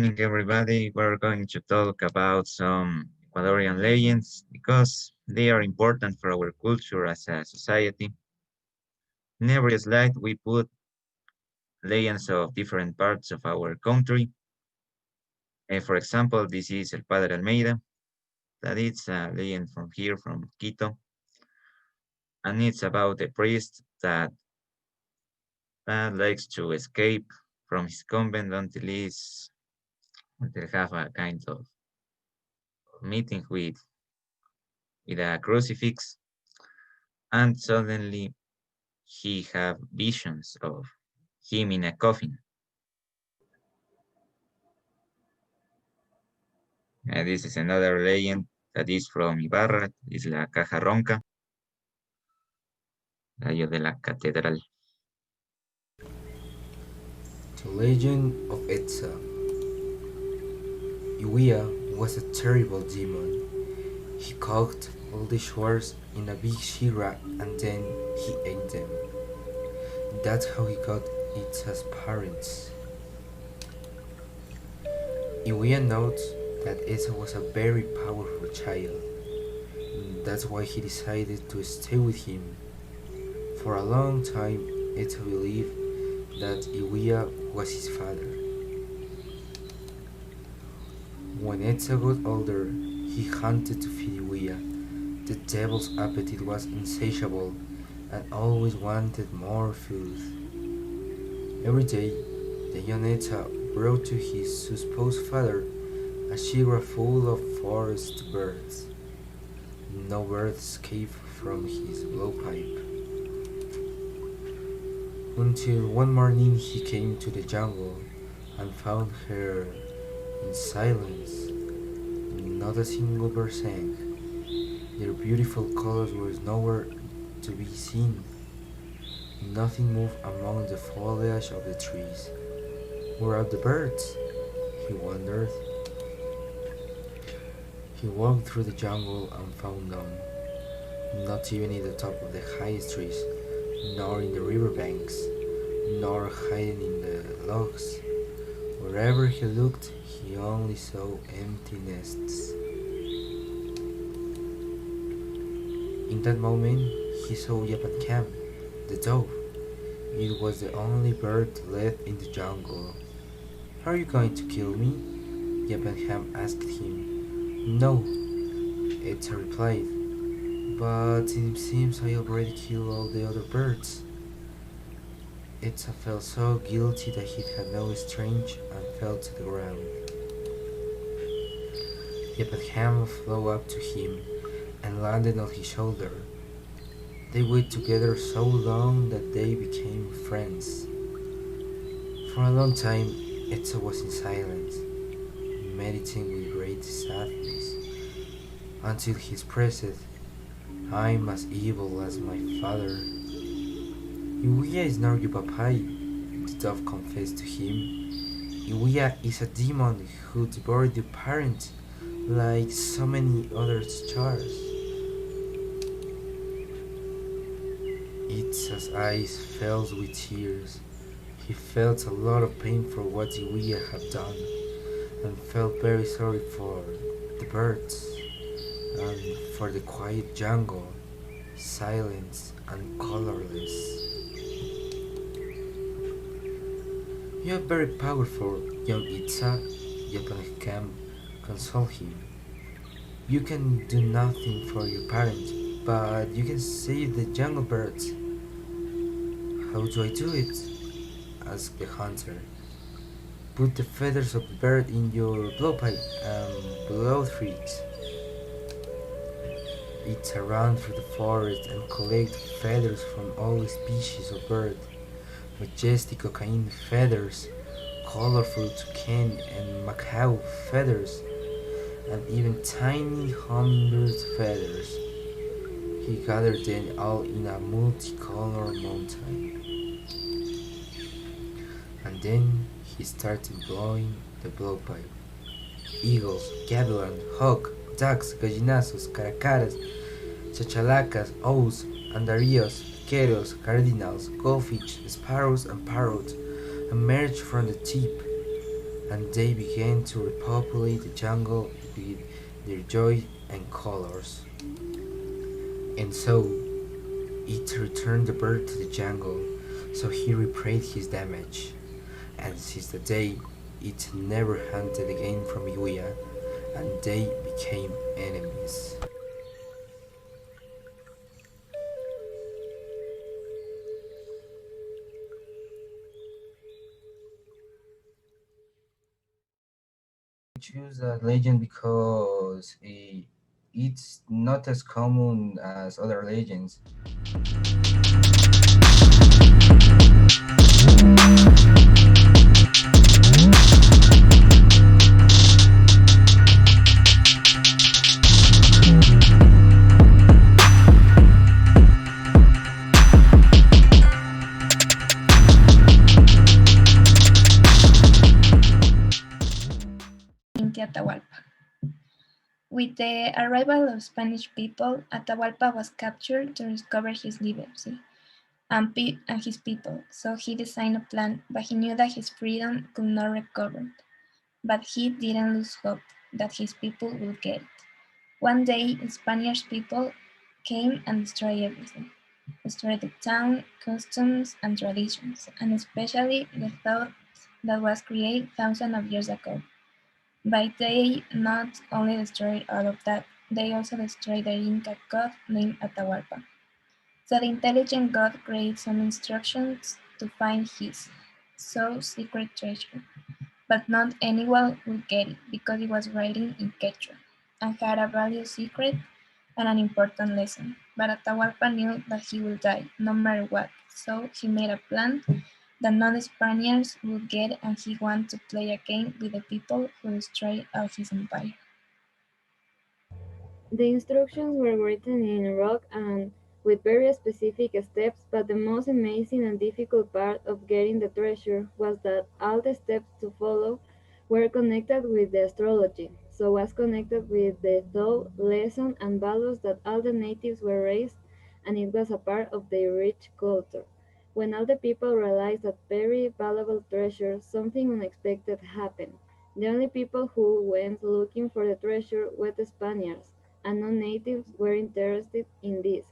morning, everybody. We're going to talk about some Ecuadorian legends because they are important for our culture as a society. In every slide, we put legends of different parts of our country. For example, this is El Padre Almeida, that is a legend from here, from Quito, and it's about a priest that likes to escape from his convent until have a kind of meeting with a crucifix, and suddenly he have visions of him in a coffin. This is another legend that is from Ibarra, is la caja ronca, gallo de la catedral. The Legend of Etza. Iwia was a terrible demon. He cooked all the sharks in a big shira and then he ate them. That's how he got Etza's parents. Iwia notes that Etza was a very powerful child. That's why he decided to stay with him. For a long time, Etza believed that Iwia was his father. When Etza got older, he hunted to feed Iwia. The devil's appetite was insatiable and always wanted more food. Every day, the young Etza brought to his supposed father a shigra full of forest birds. No bird escaped from his blowpipe. Until one morning he came to the jungle and found her in silence. Not a single bird sang. Their beautiful colors were nowhere to be seen. Nothing moved among the foliage of the trees. Where are the birds? He wondered. He walked through the jungle and found none, not even in the top of the highest trees, nor in the river banks, nor hiding in the logs. Wherever he looked, he only saw empty nests. In that moment, he saw Yapankam, the dove. It was the only bird left in the jungle. Are you going to kill me? Yapanham asked him. No, Etza replied, but it seems I already killed all the other birds. Etza felt so guilty that he had no strength and fell to the ground. Yapanham flew up to him and landed on his shoulder. They waited together so long that they became friends. For a long time, Etza was in silence, meditating with great sadness, until he expressed, I'm as evil as my father. Iwia is not your papai, the dove confessed to him. Iwia is a demon who devoured your parents, like so many other stars. Itza's eyes filled with tears. He felt a lot of pain for what Iwia had done, and felt very sorry for the birds, and for the quiet jungle, silent and colorless. You are very powerful, young Itza, Yapanham consoled him. You can do nothing for your parents, but you can save the jungle birds. How do I do it? Asked the hunter. Put the feathers of the bird in your blowpipe and blow through it. It ran through the forest and collected feathers from all species of bird, majestic cocaine feathers, colorful toucan and macaw feathers, and even tiny hummingbird feathers. He gathered them all in a multicolored mountain. And then he started blowing the blowpipe. Eagles, gavilan, hawk, ducks, gallinazos, caracaras, chachalacas, owls, andarillos, queros, cardinals, goldfinch, sparrows, and parrots emerged from the tip. and they began to repopulate the jungle with their joy and colors. And so it returned the bird to the jungle, so he repaid his damage, and since that day it never hunted again from Yuya, and they became enemies. Choose that legend because it's not as common as other legends. In Atahualpa. With the arrival of Spanish people, Atahualpa was captured to recover his liberty and his people, so he designed a plan, but he knew that his freedom could not recover. But he didn't lose hope that his people would get it. One day, Spanish people came and destroyed everything. Destroyed the town, customs, and traditions, and especially the thought that was created thousands of years ago. But they not only destroyed all of that, they also destroyed the Inca god named Atahualpa. So the intelligent god created some instructions to find his so secret treasure. But not anyone would get it because it was written in Quechua and had a valuable secret and an important lesson. But Atahualpa knew that he would die no matter what, so he made a plan that none Spaniards would get, and he wanted to play a game with the people who destroyed all his empire. The instructions were written in rock and with very specific steps, but the most amazing and difficult part of getting the treasure was that all the steps to follow were connected with the astrology, so was connected with the thought, lesson, and values that all the natives were raised, and it was a part of their rich culture. When all the people realized that very valuable treasure, something unexpected happened. The only people who went looking for the treasure were the Spaniards, and non-natives were interested in this.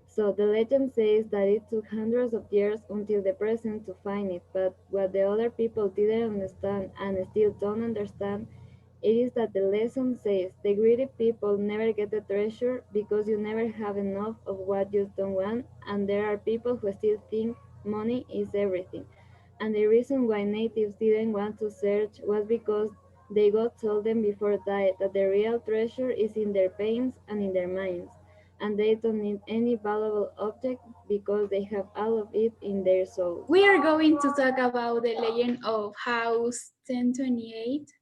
So the legend says that it took hundreds of years until the present to find it, but what the other people didn't understand and still don't understand, it is that the lesson says the greedy people never get the treasure because you never have enough of what you don't want, and there are people who still think money is everything. And the reason why natives didn't want to search was because they got told them before died that the real treasure is in their pains and in their minds, and they don't need any valuable object because they have all of it in their souls. We are going to talk about the legend of House 1028.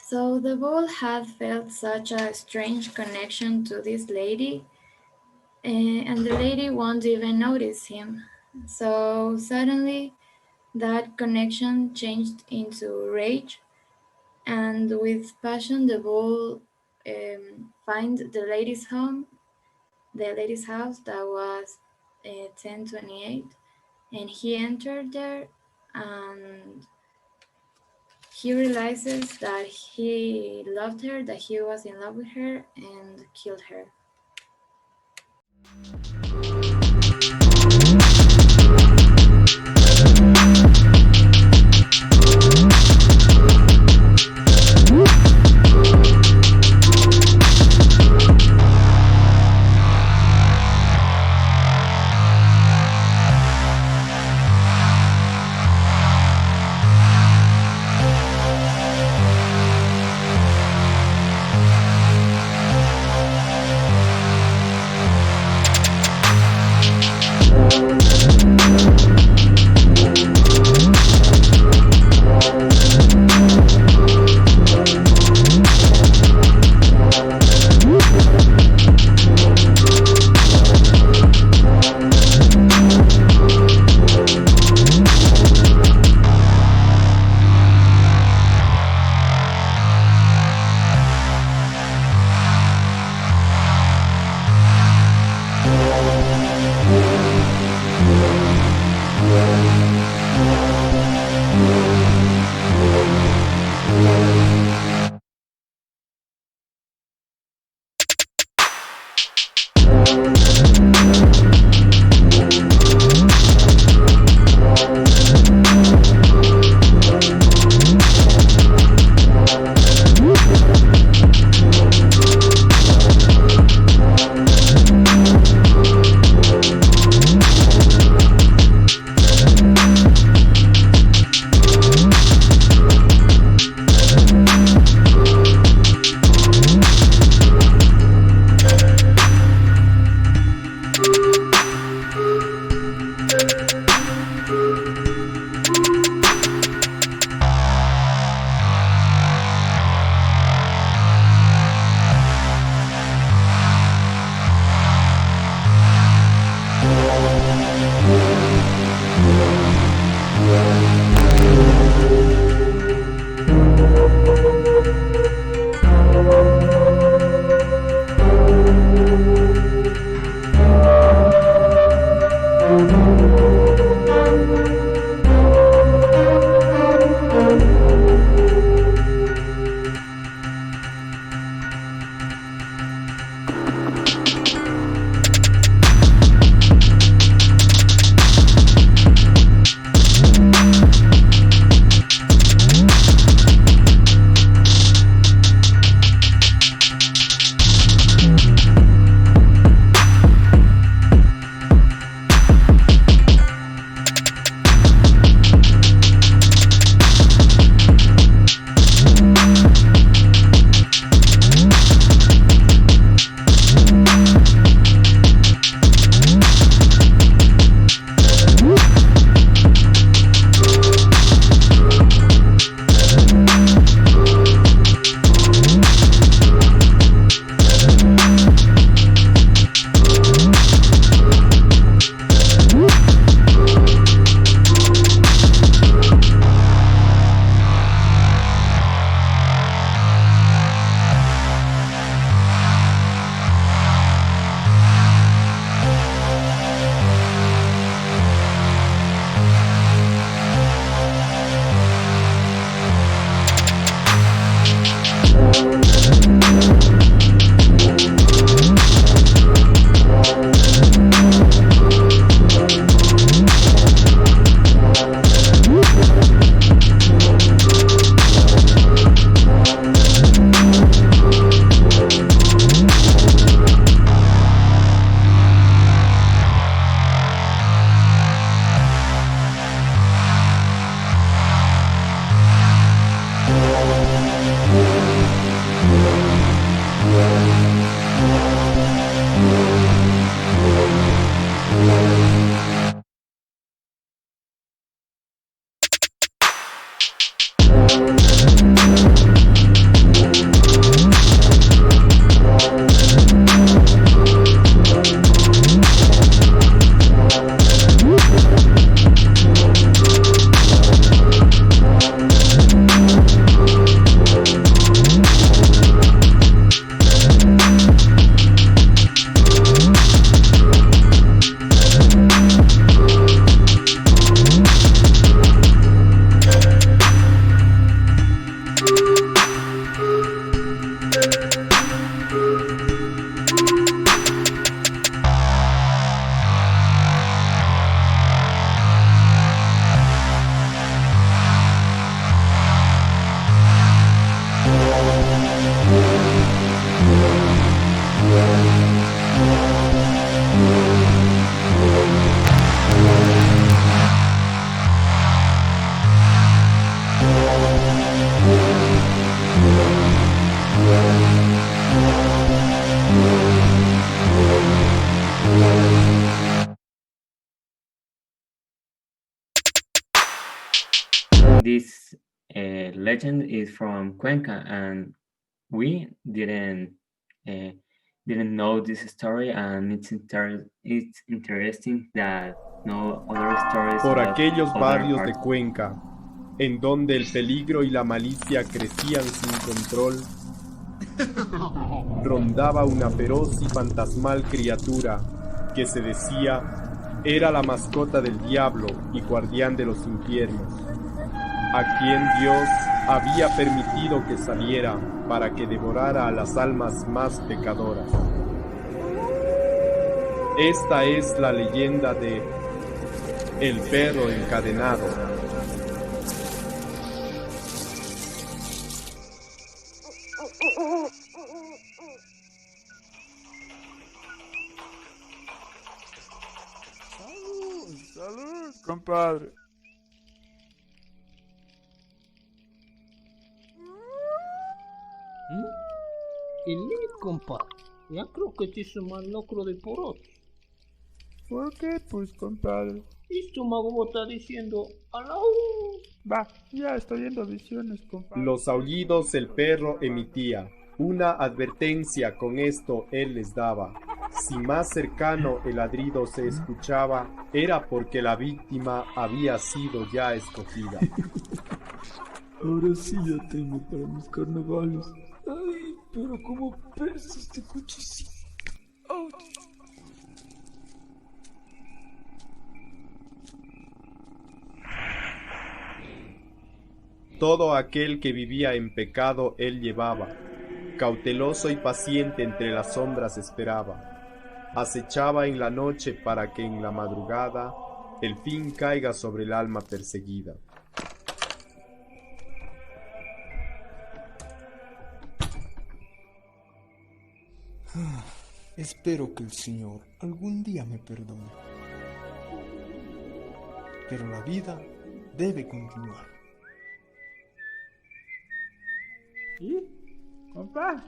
So the bull had felt such a strange connection to this lady, and the lady won't even notice him. So suddenly, that connection changed into rage, and with passion, the bull find the lady's house that was 1028, and he entered there, and he realizes that he loved her, that he was in love with her, and killed her. this legend is from Cuenca, and we uh, didn't know this story, and it's interesting that no other stories Por about aquellos other barrios de parts. Cuenca, en donde el peligro y la malicia crecían sin control, rondaba una feroz y fantasmal criatura que se decía era la mascota del diablo y guardián de los infiernos, a quien Dios había permitido que saliera para que devorara a las almas más pecadoras. Esta es la leyenda de El perro encadenado. Salud, salud, compadre. ¿Mm? Y lì, compadre, ya creo que te hizo mal locro de porotos. ¿Por qué, pues, compadre? Y tu mago está diciendo, ¡alau! Va, ya estoy viendo visiones, compadre. Los aullidos el perro emitía, una advertencia con esto él les daba. Si más cercano el ladrido se escuchaba, era porque la víctima había sido ya escogida. Ahora sí ya tengo para mis carnavales. Ay, pero cómo pesa este cochecito. ¡Auch! Todo aquel que vivía en pecado él llevaba, cauteloso y paciente entre las sombras esperaba, acechaba en la noche para que en la madrugada el fin caiga sobre el alma perseguida. Espero que el Señor algún día me perdone. Pero la vida debe continuar. ¿Y? Compadre,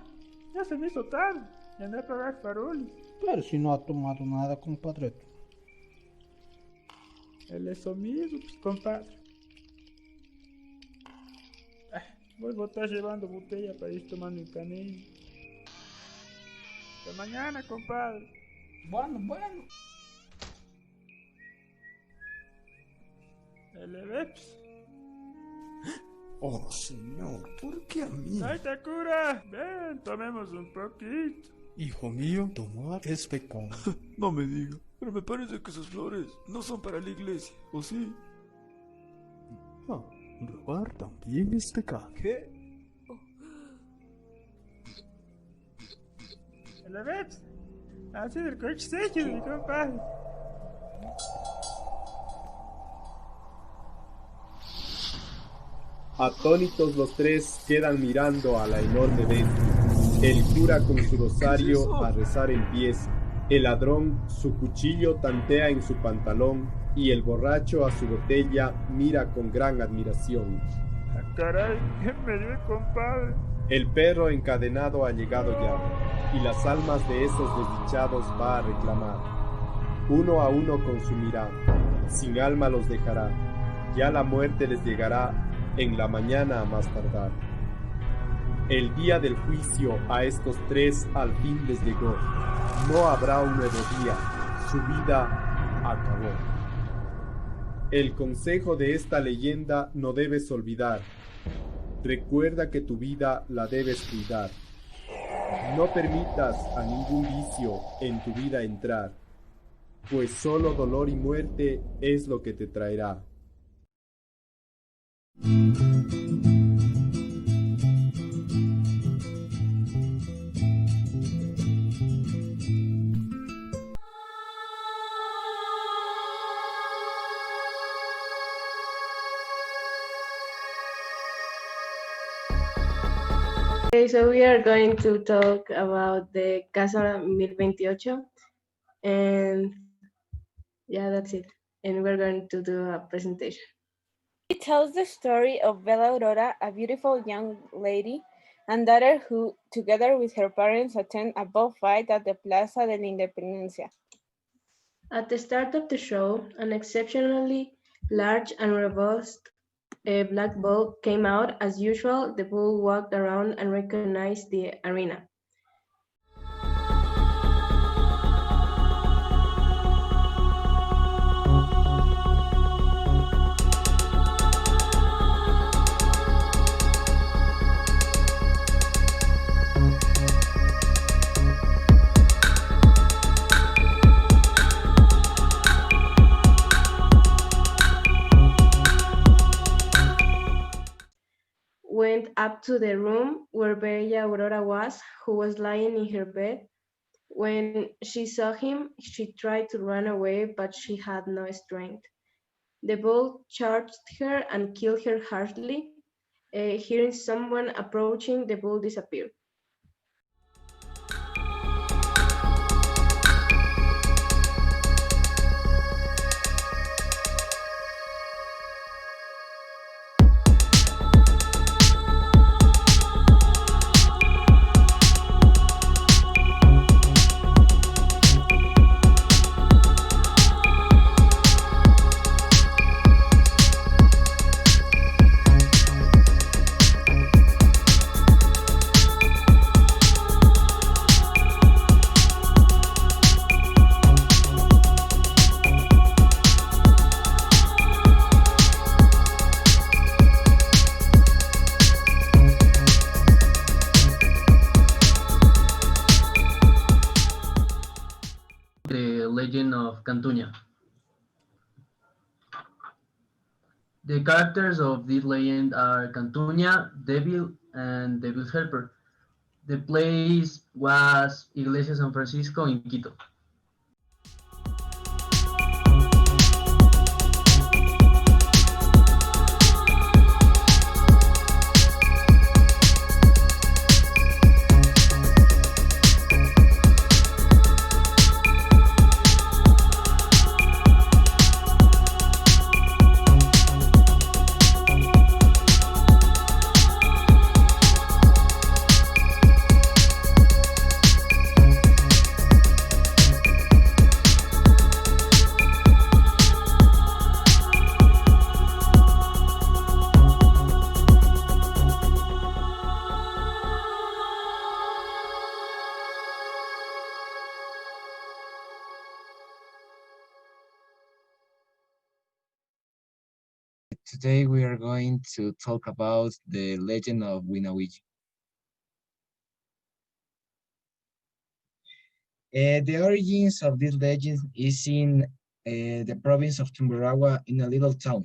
ya se me hizo tarde. Ya andé a pagar faroles. Pero si no ha tomado nada, compadre. El eso mismo, pues, compadre. Voy a estar llevando botella para ir tomando el camino. Hasta mañana, compadre. Bueno. El Eveps. Oh, Señor, ¿por qué a mí? ¡Ay, Takura! Ven, tomemos un poquito. Hijo mío, tomar es pecado. No me diga, pero me parece que sus flores no son para la iglesia, ¿o sí? Ah, robar también es pecado. ¿Qué? El Eveps. Así del coche seco, mi compadre. Atónitos los tres quedan mirando a la enorme bestia. El cura con su rosario a rezar empieza. El ladrón su cuchillo tantea en su pantalón y el borracho a su botella mira con gran admiración. Ah, caray, ¿qué me dio el compadre? El perro encadenado ha llegado ya y las almas de esos desdichados va a reclamar. Uno a uno consumirá, sin alma los dejará. Ya la muerte les llegará en la mañana a más tardar. El día del juicio a estos tres al fin les llegó. No habrá un nuevo día, su vida acabó. El consejo de esta leyenda no debes olvidar. Recuerda que tu vida la debes cuidar. No permitas a ningún vicio en tu vida entrar, pues solo dolor y muerte es lo que te traerá. Okay, so we are going to talk about the Casa 1028, and yeah, that's it. And we're going to do a presentation. It tells the story of Bella Aurora, a beautiful young lady and daughter who, together with her parents, attend a bullfight at the Plaza de la Independencia. At the start of the show, an exceptionally large and robust A black bull came out as usual. The bull walked around and recognized the arena. Went up to the room where Bella Aurora was, who was lying in her bed. When she saw him, she tried to run away, but she had no strength. The bull charged her and killed her harshly. Hearing someone approaching, the bull disappeared. The Legend of Cantuña. The characters of this legend are Cantuña, Devil, and Devil's Helper. The place was Iglesia San Francisco in Quito. Today we are going to talk about the legend of Winawiji. The origins of this legend is in the province of Tumbaragua in a little town.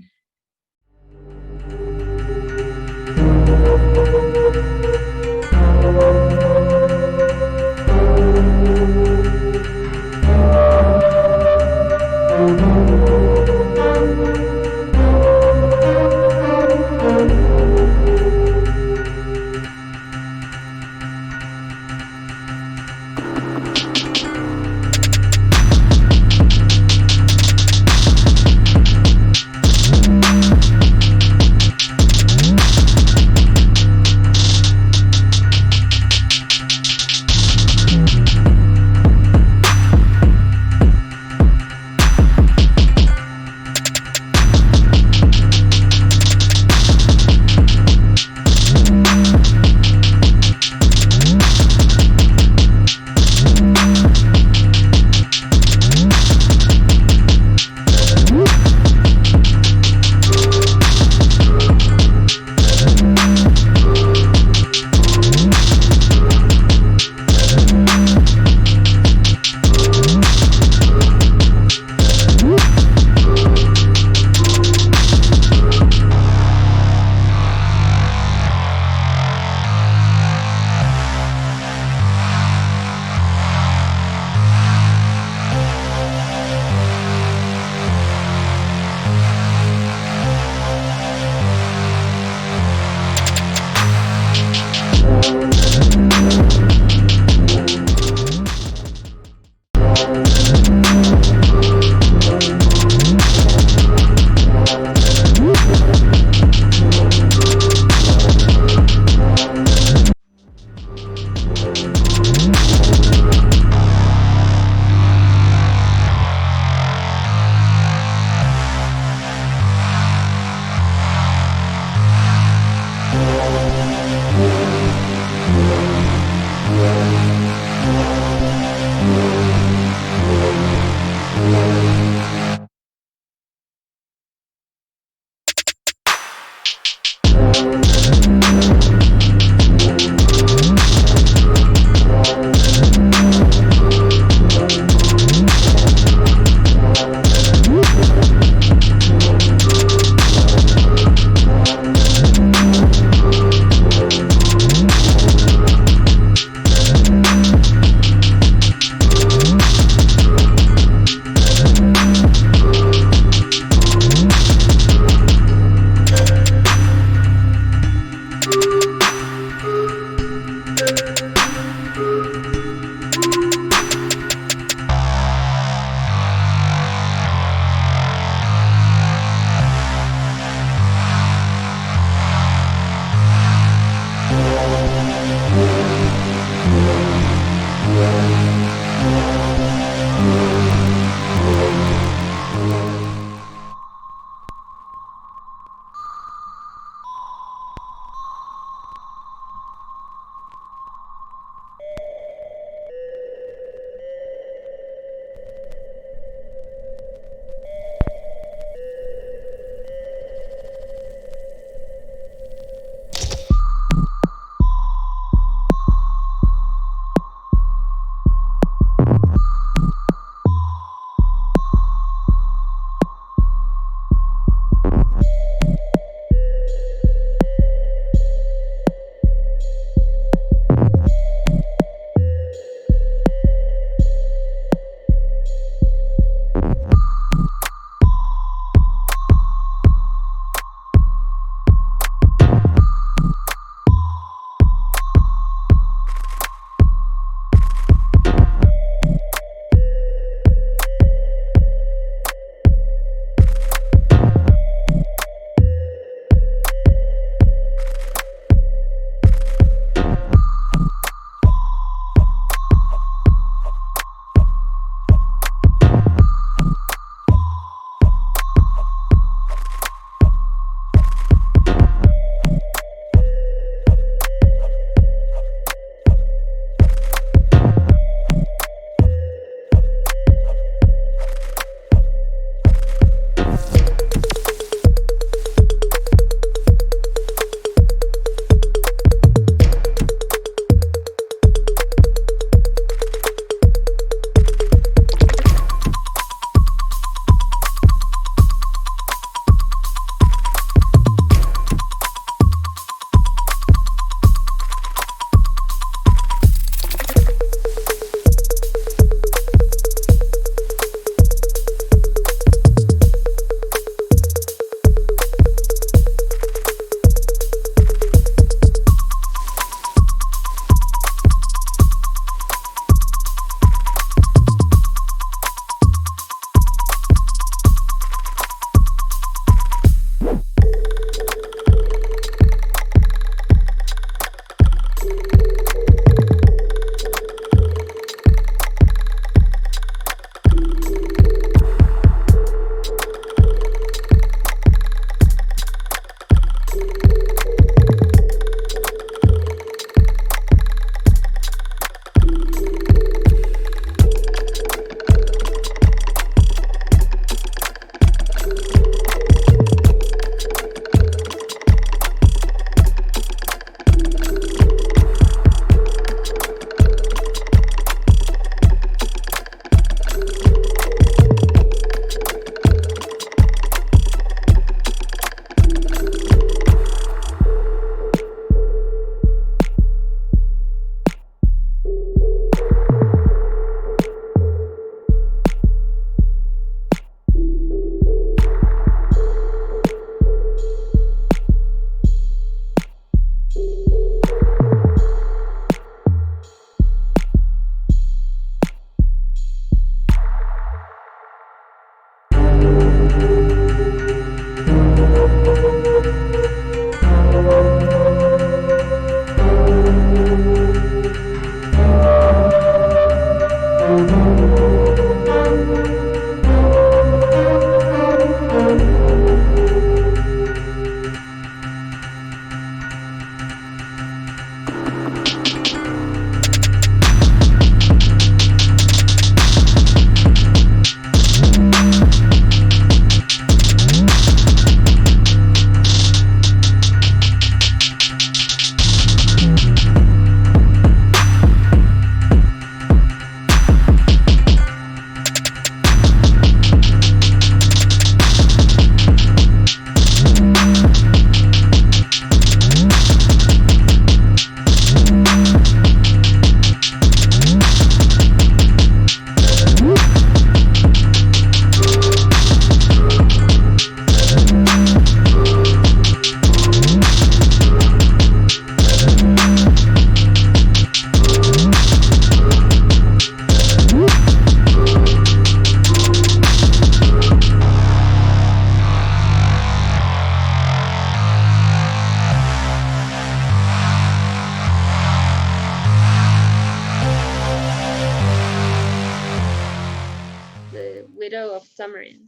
the widow of Tamarind.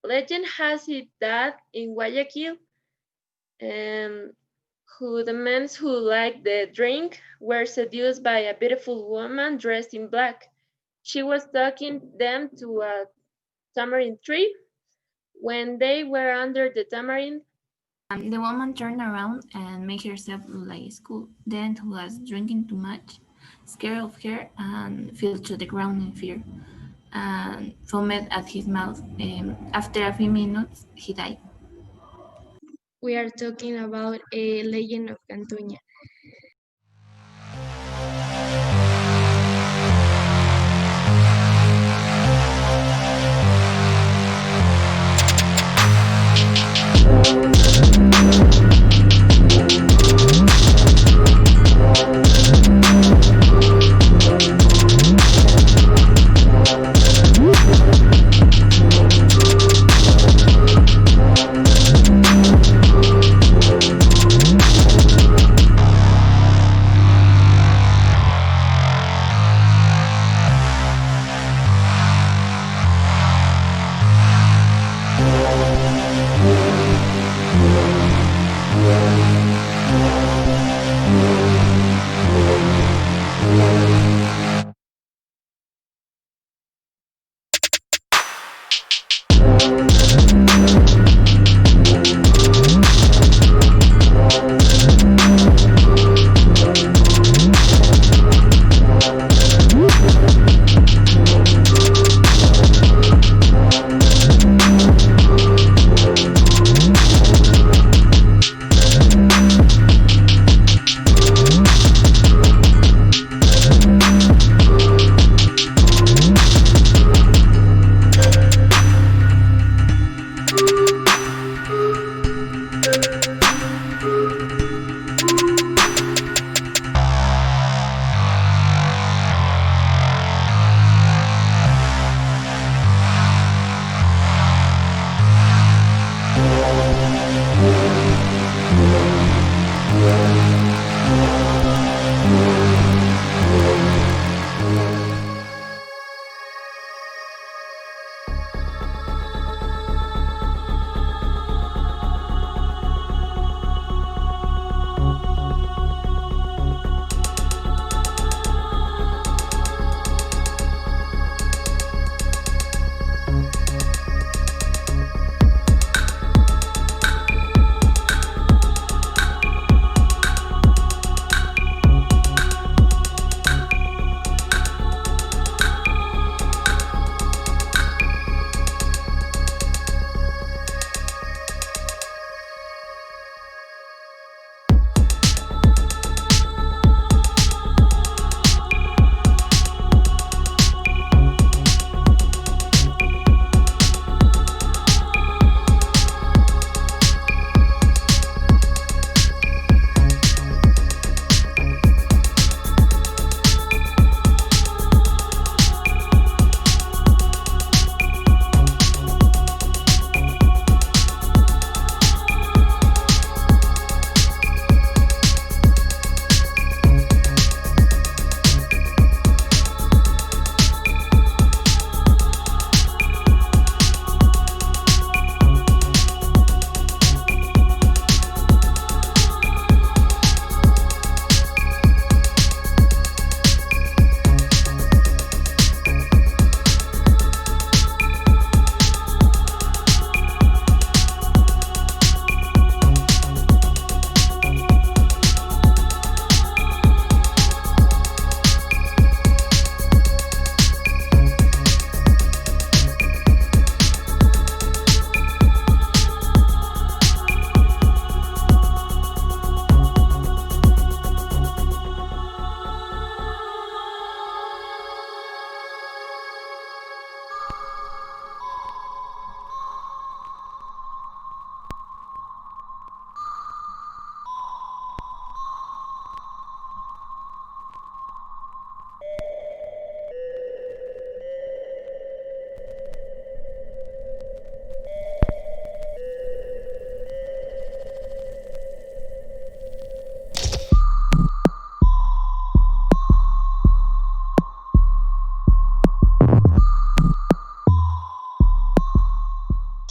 Legend has it that in Guayaquil, um, the men who liked the drink were seduced by a beautiful woman dressed in black. She was talking them to a tamarind tree. When they were under the tamarind, the woman turned around and made herself look like a school. Then, who was drinking too much, scared of her and fell to the ground in fear and foamed at his mouth. After a few minutes, he died. We are talking about a legend of Cantuña.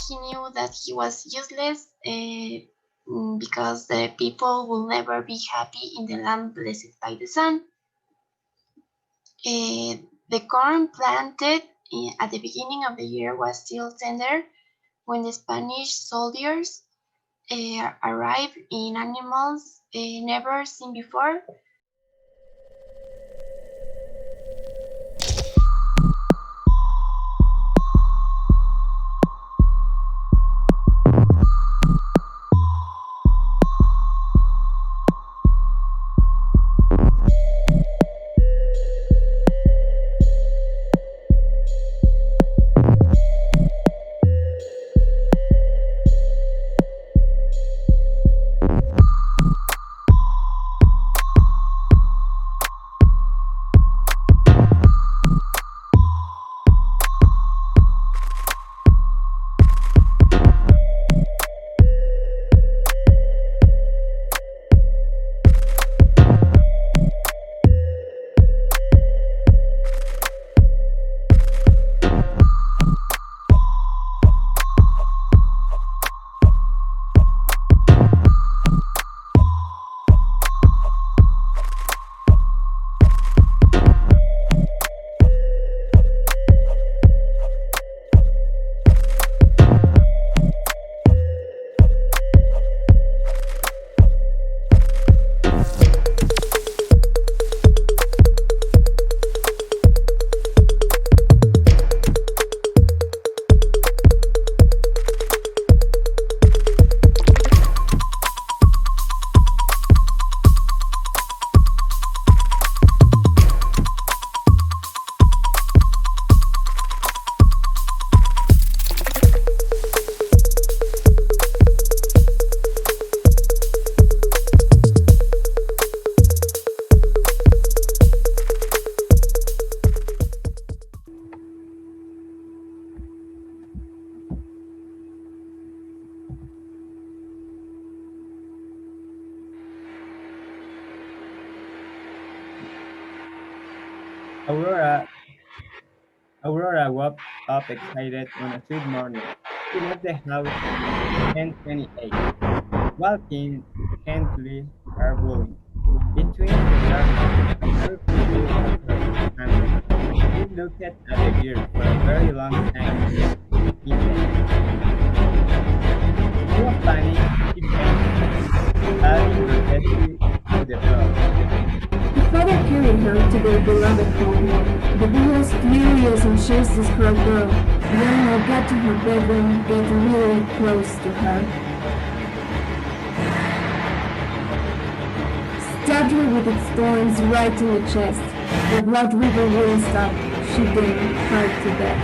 he knew that he was useless because the people will never be happy in the land blessed by the sun. The corn planted at the beginning of the year was still tender when the Spanish soldiers arrived in animals never seen before. Aurora Aurora woke up excited on a sweet morning. She left the house at 10:28, walking gently, carefully, between the darkness and everything grew across the sunset. She looked at the girl for a very long time. In the end, full of panic, she fainted, adding her destiny to the floor. The father carried her to their beloved home. The boy was furious and chased this poor girl. The animal got to her bedroom, getting really close to her. Stabbed her with its thorns right in the chest. The blood river wouldn't stop. She then cried to death.